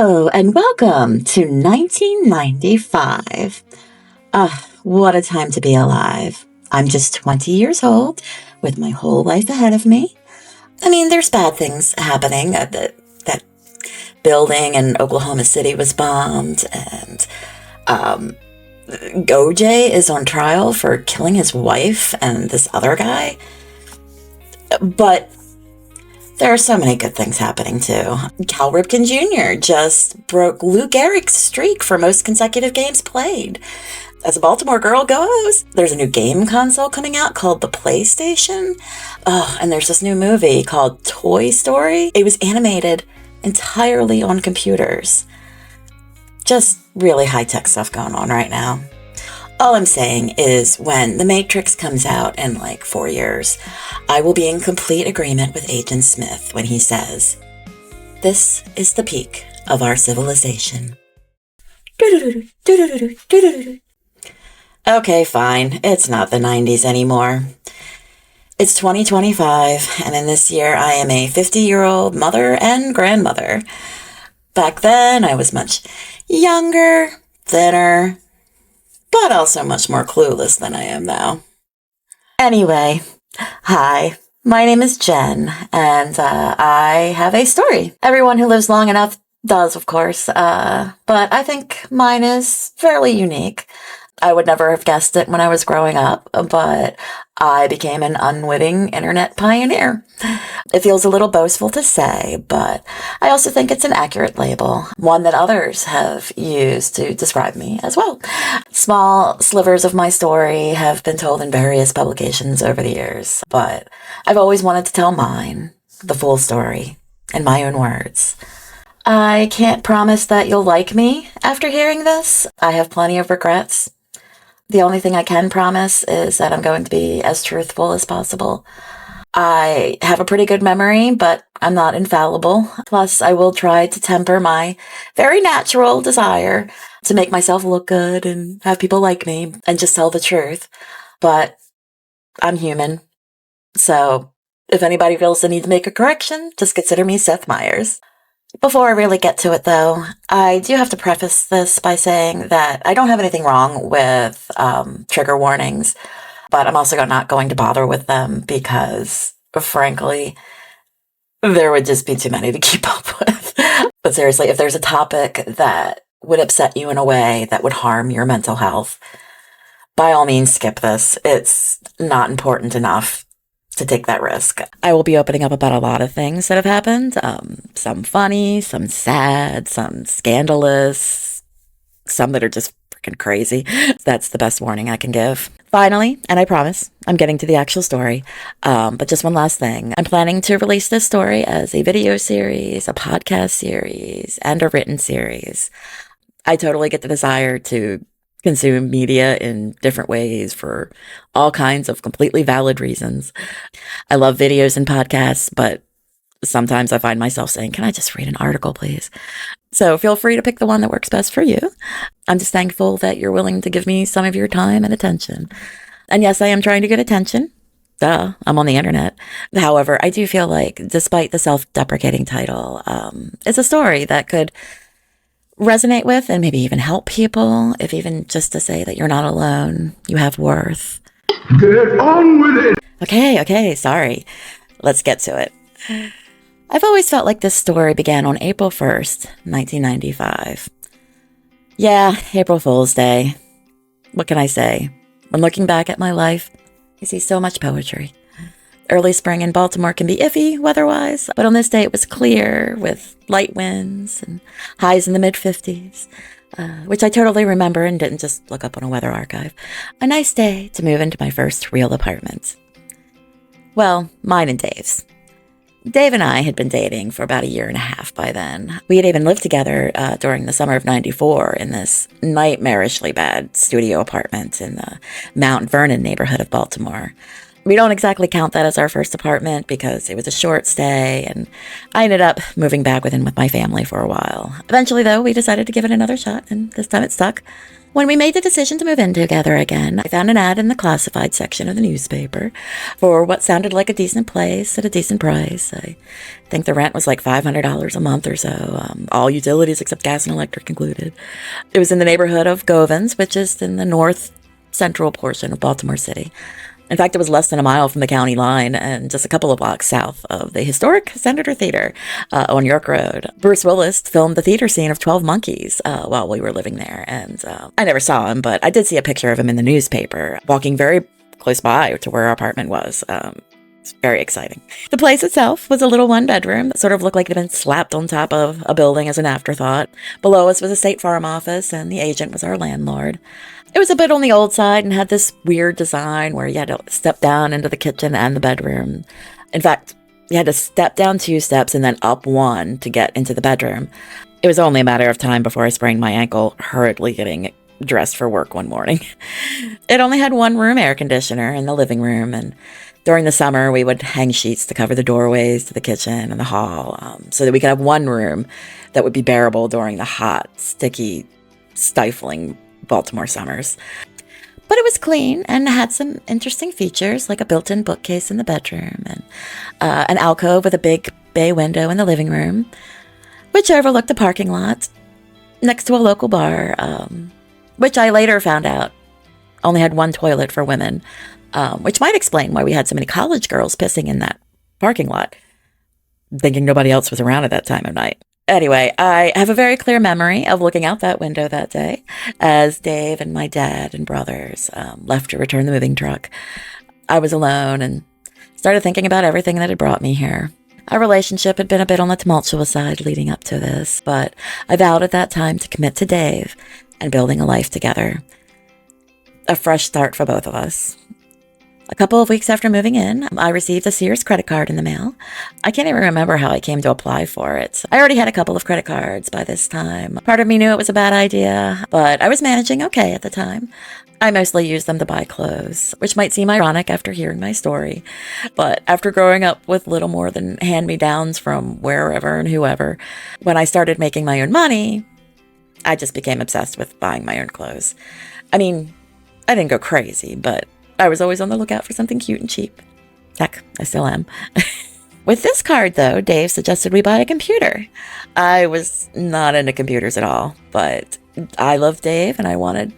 Hello and welcome to 1995. What a time to be alive. I'm just 20 years old with my whole life ahead of me. I mean, there's bad things happening. That building in Oklahoma City was bombed, and OJ is on trial for killing his wife and this other guy. But there are so many good things happening too. Cal Ripken Jr. just broke Lou Gehrig's streak for most consecutive games played. As a Baltimore girl goes, there's a new game console coming out called the PlayStation. Oh, and there's this new movie called Toy Story. It was animated entirely on computers. Just really high-tech stuff going on right now. All I'm saying is when The Matrix comes out in like 4 years, I will be in complete agreement with Agent Smith when he says, "This is the peak of our civilization." Okay, fine. It's not the 90s anymore. It's 2025, and in this year I am a 50-year-old mother and grandmother. Back then, I was much younger, thinner, but also much more clueless than I am now. Anyway, hi, my name is Jen, and I have a story. Everyone who lives long enough does, of course, but I think mine is fairly unique. I would never have guessed it when I was growing up, but I became an unwitting internet pioneer. It feels a little boastful to say, but I also think it's an accurate label, one that others have used to describe me as well. Small slivers of my story have been told in various publications over the years, but I've always wanted to tell mine, the full story, in my own words. I can't promise that you'll like me after hearing this. I have plenty of regrets. The only thing I can promise is that I'm going to be as truthful as possible. I have a pretty good memory, but I'm not infallible. Plus, I will try to temper my very natural desire to make myself look good and have people like me and just tell the truth. But I'm human. So if anybody feels the need to make a correction, just consider me Seth Meyers. Before I really get to it, though, I do have to preface this by saying that I don't have anything wrong with trigger warnings, but I'm also not going to bother with them because, frankly, there would just be too many to keep up with. But seriously, if there's a topic that would upset you in a way that would harm your mental health, by all means, skip this. It's not important enough to take that risk. I will be opening up about a lot of things that have happened. Some funny, some sad, some scandalous, some that are just freaking crazy. That's the best warning I can give. Finally, and I promise, I'm getting to the actual story, but just one last thing. I'm planning to release this story as a video series, a podcast series, and a written series. I totally get the desire to consume media in different ways for all kinds of completely valid reasons. I love videos and podcasts, but sometimes I find myself saying, can I just read an article, please? So feel free to pick the one that works best for you. I'm just thankful that you're willing to give me some of your time and attention. And yes, I am trying to get attention. Duh, I'm on the internet. However, I do feel like, despite the self-deprecating title, it's a story that could resonate with and maybe even help people, if even just to say that you're not alone, you have worth. Get on with it! Okay, sorry. Let's get to it. I've always felt like this story began on April 1st, 1995. Yeah, April Fool's Day. What can I say? When looking back at my life, I see so much poetry. Early spring in Baltimore can be iffy weather-wise, but on this day it was clear with light winds and highs in the mid-50s, which I totally remember and didn't just look up on a weather archive. A nice day to move into my first real apartment. Well, mine and Dave's. Dave and I had been dating for about 1.5 years by then. We had even lived together during the summer of '94 in this nightmarishly bad studio apartment in the Mount Vernon neighborhood of Baltimore. We don't exactly count that as our first apartment because it was a short stay, and I ended up moving back with my family for a while. Eventually, though, we decided to give it another shot, and this time it stuck. When we made the decision to move in together again, I found an ad in the classified section of the newspaper for what sounded like a decent place at a decent price. I think the rent was like $500 a month or so, all utilities except gas and electric included. It was in the neighborhood of Govans, which is in the north central portion of Baltimore City. In fact, it was less than a mile from the county line and just a couple of blocks south of the historic Senator Theater on York Road. Bruce Willis filmed the theater scene of 12 Monkeys while we were living there. And I never saw him, but I did see a picture of him in the newspaper, walking very close by to where our apartment was. It's very exciting. The place itself was a little one-bedroom that sort of looked like it had been slapped on top of a building as an afterthought. Below us was a State Farm office, and the agent was our landlord. It was a bit on the old side and had this weird design where you had to step down into the kitchen and the bedroom. In fact, you had to step down 2 steps and then up 1 to get into the bedroom. It was only a matter of time before I sprained my ankle hurriedly getting dressed for work one morning. It only had 1-room air conditioner in the living room, and during the summer we would hang sheets to cover the doorways to the kitchen and the hall so that we could have 1 room that would be bearable during the hot, sticky, stifling Baltimore summers. But it was clean and had some interesting features like a built-in bookcase in the bedroom and an alcove with a big bay window in the living room, which overlooked a parking lot next to a local bar, which I later found out only had 1 toilet for women, which might explain why we had so many college girls pissing in that parking lot, thinking nobody else was around at that time of night. Anyway, I have a very clear memory of looking out that window that day as Dave and my dad and brothers left to return the moving truck. I was alone and started thinking about everything that had brought me here. Our relationship had been a bit on the tumultuous side leading up to this, but I vowed at that time to commit to Dave and building a life together. A fresh start for both of us. A couple of weeks after moving in, I received a Sears credit card in the mail. I can't even remember how I came to apply for it. I already had a couple of credit cards by this time. Part of me knew it was a bad idea, but I was managing okay at the time. I mostly used them to buy clothes, which might seem ironic after hearing my story. But after growing up with little more than hand-me-downs from wherever and whoever, when I started making my own money, I just became obsessed with buying my own clothes. I mean, I didn't go crazy, but I was always on the lookout for something cute and cheap. Heck, I still am. With this card, though, Dave suggested we buy a computer. I was not into computers at all, but I love Dave and I wanted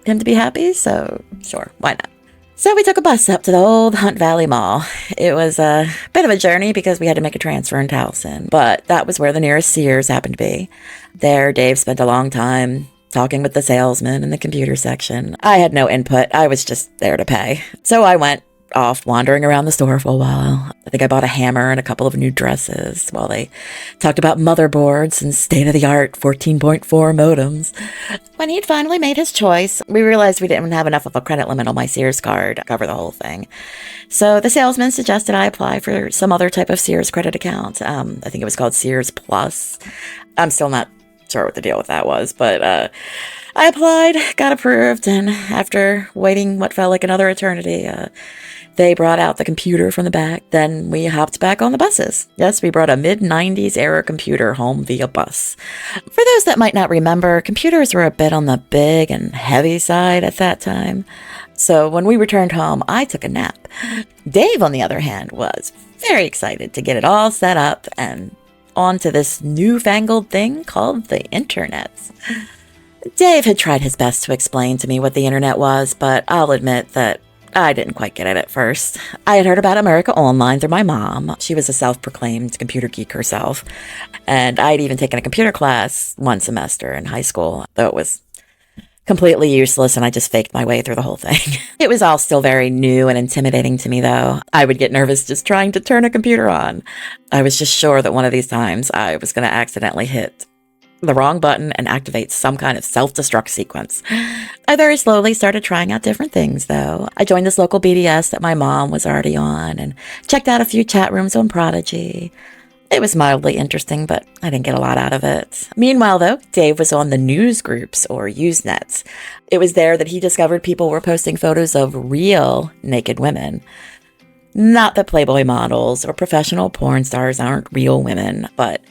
him to be happy, so sure, why not? So we took a bus up to the old Hunt Valley Mall. It was a bit of a journey because we had to make a transfer in Towson, but that was where the nearest Sears happened to be. There, Dave spent a long time talking with the salesman in the computer section. I had no input. I was just there to pay. So I went off wandering around the store for a while. I think I bought a hammer and a couple of new dresses while they talked about motherboards and state-of-the-art 14.4 modems. When he'd finally made his choice, we realized we didn't have enough of a credit limit on my Sears card to cover the whole thing. So the salesman suggested I apply for some other type of Sears credit account. I think it was called Sears Plus. I'm still not sure what the deal with that was, but I applied, got approved, and after waiting what felt like another eternity, they brought out the computer from the back. Then we hopped back on the buses. Yes, we brought a mid-90s era computer home via bus. For those that might not remember, computers were a bit on the big and heavy side at that time. So when we returned home, I took a nap. Dave, on the other hand, was very excited to get it all set up and onto this newfangled thing called the internet. Dave had tried his best to explain to me what the internet was, but I'll admit that I didn't quite get it at first. I had heard about America Online through my mom. She was a self-proclaimed computer geek herself, and I'd even taken a computer class 1 semester in high school, though it was completely useless, and I just faked my way through the whole thing. It was all still very new and intimidating to me, though. I would get nervous just trying to turn a computer on. I was just sure that one of these times I was going to accidentally hit the wrong button and activate some kind of self-destruct sequence. I very slowly started trying out different things, though. I joined this local BDS that my mom was already on and checked out a few chat rooms on Prodigy. It was mildly interesting, but I didn't get a lot out of it. Meanwhile, though, Dave was on the news groups, or Usenets. It was there that he discovered people were posting photos of real naked women. Not that Playboy models or professional porn stars aren't real women, but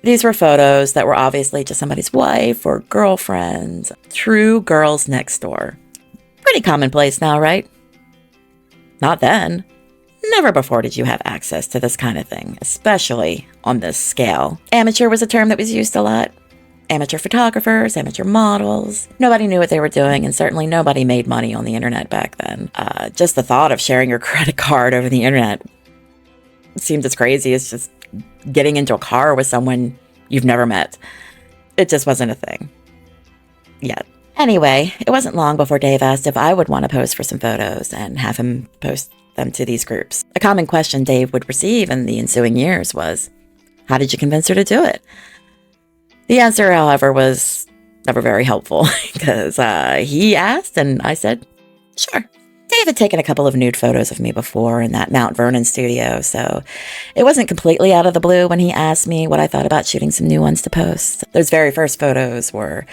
These were photos that were obviously just somebody's wife or girlfriend. True girls next door. Pretty commonplace now, right? Not then. Never before did you have access to this kind of thing, especially on this scale. Amateur was a term that was used a lot. Amateur photographers, amateur models. Nobody knew what they were doing, and certainly nobody made money on the internet back then. Just the thought of sharing your credit card over the internet seems as crazy as just getting into a car with someone you've never met. It just wasn't a thing yet. Anyway, it wasn't long before Dave asked if I would want to pose for some photos and have him post them to these groups. A common question Dave would receive in the ensuing years was, how did you convince her to do it? The answer, however, was never very helpful because he asked and I said, sure. Dave had taken a couple of nude photos of me before in that Mount Vernon studio, so it wasn't completely out of the blue when he asked me what I thought about shooting some new ones to post. Those very first photos were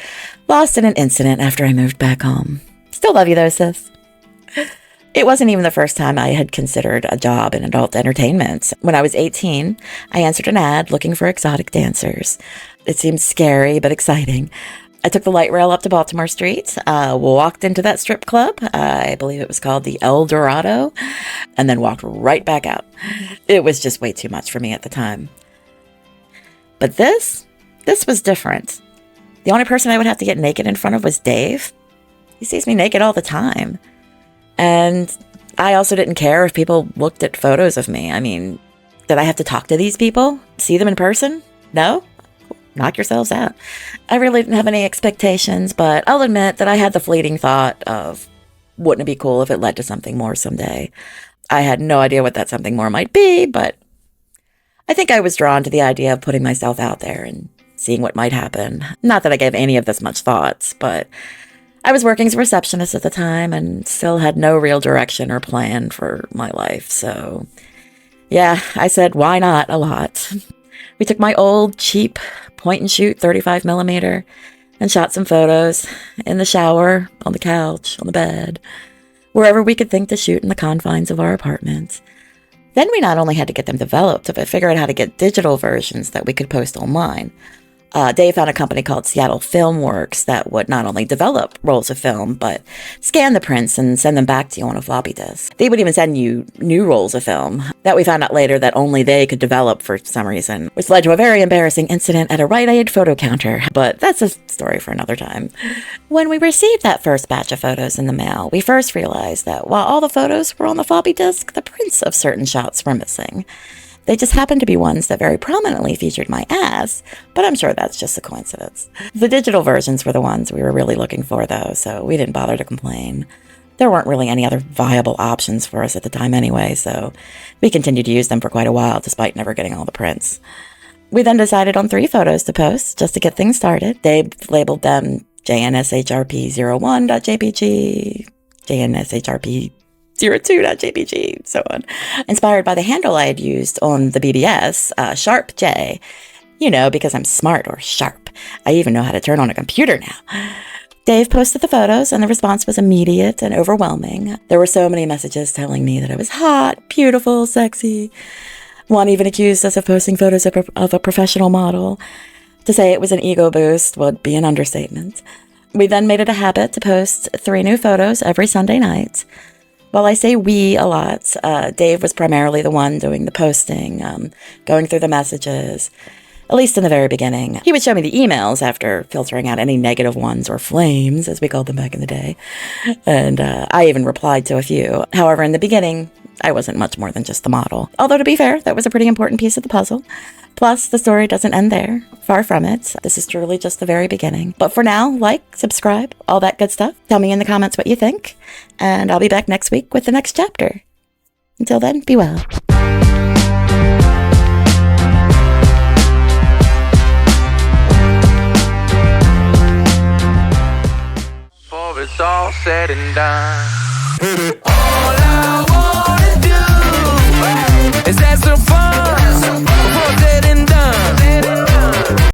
lost in an incident after I moved back home. Still love you though, sis. It wasn't even the first time I had considered a job in adult entertainment. When I was 18, I answered an ad looking for exotic dancers. It seemed scary but exciting. I took the light rail up to Baltimore Street, walked into that strip club, I believe it was called the El Dorado, and then walked right back out. It was just way too much for me at the time. But this was different. The only person I would have to get naked in front of was Dave. He sees me naked all the time. And I also didn't care if people looked at photos of me. I mean, did I have to talk to these people? See them in person? No? Knock yourselves out. I really didn't have any expectations, but I'll admit that I had the fleeting thought of, wouldn't it be cool if it led to something more someday? I had no idea what that something more might be, but I think I was drawn to the idea of putting myself out there and seeing what might happen. Not that I gave any of this much thoughts, but I was working as a receptionist at the time and still had no real direction or plan for my life. So yeah, I said, why not a lot. We took my old, cheap point-and-shoot 35 millimeter and shot some photos in the shower, on the couch, on the bed, wherever we could think to shoot in the confines of our apartment. Then we not only had to get them developed, but figure out how to get digital versions that we could post online. Dave found a company called Seattle Film Works that would not only develop rolls of film, but scan the prints and send them back to you on a floppy disk. They would even send you new rolls of film that we found out later that only they could develop for some reason, which led to a very embarrassing incident at a Rite Aid photo counter. But that's a story for another time. When we received that first batch of photos in the mail, we first realized that while all the photos were on the floppy disk, the prints of certain shots were missing. They just happened to be ones that very prominently featured my ass, but I'm sure that's just a coincidence. The digital versions were the ones we were really looking for, though, so we didn't bother to complain. There weren't really any other viable options for us at the time anyway, so we continued to use them for quite a while, despite never getting all the prints. We then decided on 3 photos to post, just to get things started. Dave labeled them JNSHRP01.jpg, JNSHRP02.jpg, so on. Inspired by the handle I had used on the BBS, Sharp J. You know, because I'm smart or sharp. I even know how to turn on a computer now. Dave posted the photos, and the response was immediate and overwhelming. There were so many messages telling me that I was hot, beautiful, sexy. One even accused us of posting photos of a professional model. To say it was an ego boost would be an understatement. We then made it a habit to post 3 new photos every Sunday night. While I say we a lot, Dave was primarily the one doing the posting, going through the messages, at least in the very beginning. He would show me the emails after filtering out any negative ones or flames, as we called them back in the day. And I even replied to a few. However, in the beginning, I wasn't much more than just the model. Although, to be fair, that was a pretty important piece of the puzzle. Plus, the story doesn't end there. Far from it. This is truly just the very beginning. But for now, like, subscribe, all that good stuff. Tell me in the comments what you think. And I'll be back next week with the next chapter. Until then, be well. For it's all said and done.